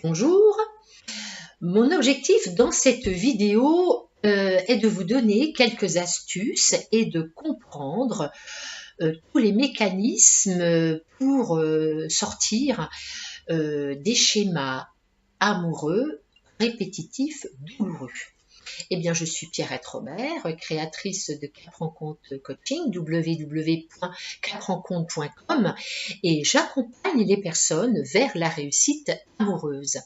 Bonjour, mon objectif dans cette vidéo est de vous donner quelques astuces et de comprendre tous les mécanismes pour sortir des schémas amoureux répétitifs douloureux. Eh bien, je suis Pierrette Robert, créatrice de Cap Rencontre Coaching, www.caprencontre.com, et j'accompagne les personnes vers la réussite amoureuse.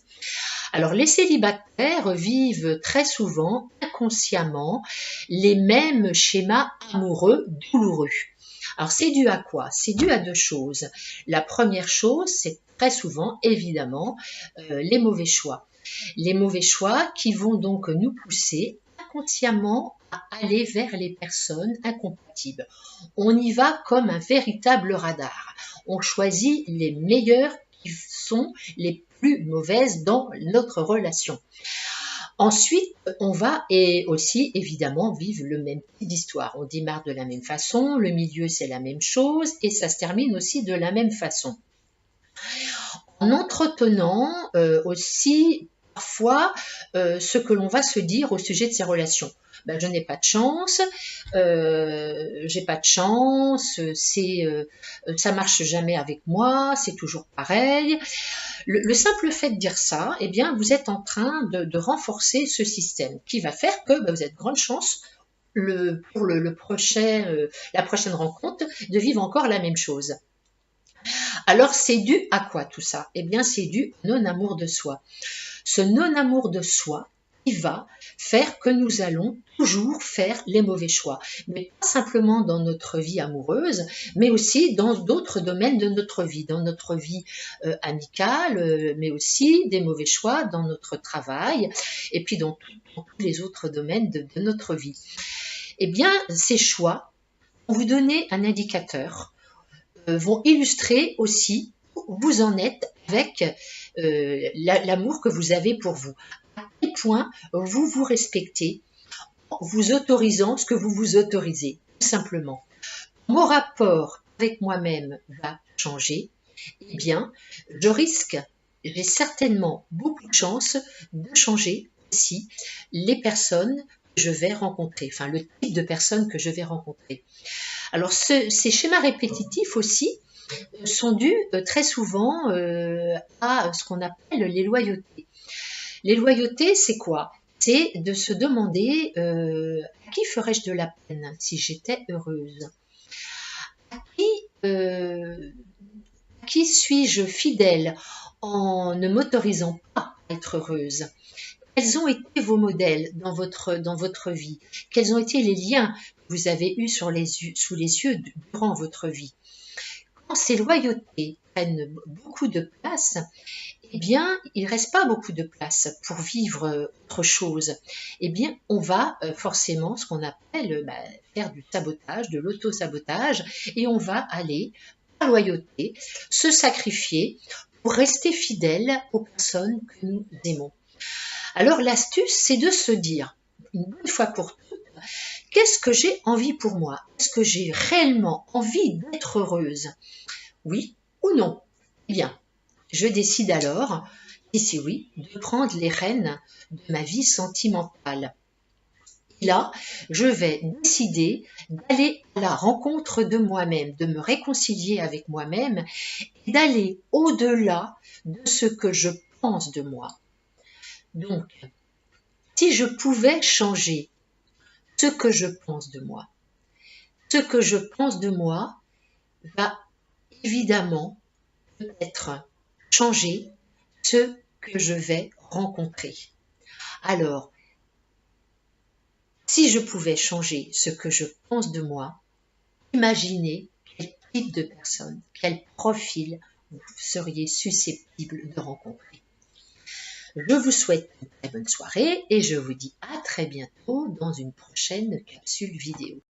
Alors, les célibataires vivent très souvent inconsciemment les mêmes schémas amoureux douloureux. Alors, c'est dû à quoi? C'est dû à deux choses. La première chose, c'est très souvent, évidemment, les mauvais choix. Les mauvais choix qui vont donc nous pousser inconsciemment à aller vers les personnes incompatibles. On y va comme un véritable radar. On choisit les meilleurs qui sont les plus mauvaises dans notre relation. Ensuite, on va et aussi évidemment vivre le même type d'histoire. On démarre de la même façon, le milieu c'est la même chose et ça se termine aussi de la même façon. En entretenant aussi parfois ce que l'on va se dire au sujet de ces relations. Ben, je n'ai pas de chance, j'ai pas de chance, ça marche jamais avec moi, c'est toujours pareil. Le simple fait de dire ça, eh bien, vous êtes en train de renforcer ce système qui va faire que ben, vous avez de grandes chances pour la prochaine rencontre de vivre encore la même chose. Alors, c'est dû à quoi tout ça? Eh bien, c'est dû au non-amour de soi. Ce non-amour de soi qui va faire que nous allons toujours faire les mauvais choix. Mais pas simplement dans notre vie amoureuse, mais aussi dans d'autres domaines de notre vie amicale, mais aussi des mauvais choix dans notre travail et puis dans tous les autres domaines de notre vie. Eh bien, ces choix vont vous donner un indicateur, vont illustrer aussi où vous en êtes avec l'amour que vous avez pour vous. À quel point vous vous respectez en vous autorisant ce que vous vous autorisez, tout simplement. Mon rapport avec moi-même va changer, eh bien, j'ai certainement beaucoup de chance de changer aussi les personnes que je vais rencontrer, enfin le type de personnes que je vais rencontrer. Alors, ces schémas répétitifs aussi sont dus très souvent à ce qu'on appelle les loyautés. Les loyautés, c'est quoi? C'est de se demander à qui ferais-je de la peine si j'étais heureuse? À qui suis-je fidèle en ne m'autorisant pas à être heureuse? Quels ont été vos modèles dans votre vie? Quels ont été les liens que vous avez eus sous les yeux durant votre vie? Quand ces loyautés prennent beaucoup de place, eh bien, il ne reste pas beaucoup de place pour vivre autre chose. Eh bien, on va forcément, ce qu'on appelle, faire du sabotage, de l'auto-sabotage, et on va aller, par loyauté, se sacrifier pour rester fidèle aux personnes que nous aimons. Alors, l'astuce, c'est de se dire, une bonne fois pour toutes, qu'est-ce que j'ai envie pour moi? Est-ce que j'ai réellement envie d'être heureuse? Oui ou non? Eh bien, je décide alors, et si oui, de prendre les rênes de ma vie sentimentale. Et là, je vais décider d'aller à la rencontre de moi-même, de me réconcilier avec moi-même et d'aller au-delà de ce que je pense de moi. Donc, si je pouvais changer ce que je pense de moi, ce que je pense de moi va évidemment peut-être changer ce que je vais rencontrer. Alors, si je pouvais changer ce que je pense de moi, imaginez quel type de personne, quel profil vous seriez susceptible de rencontrer. Je vous souhaite une très bonne soirée et je vous dis à très bientôt dans une prochaine capsule vidéo.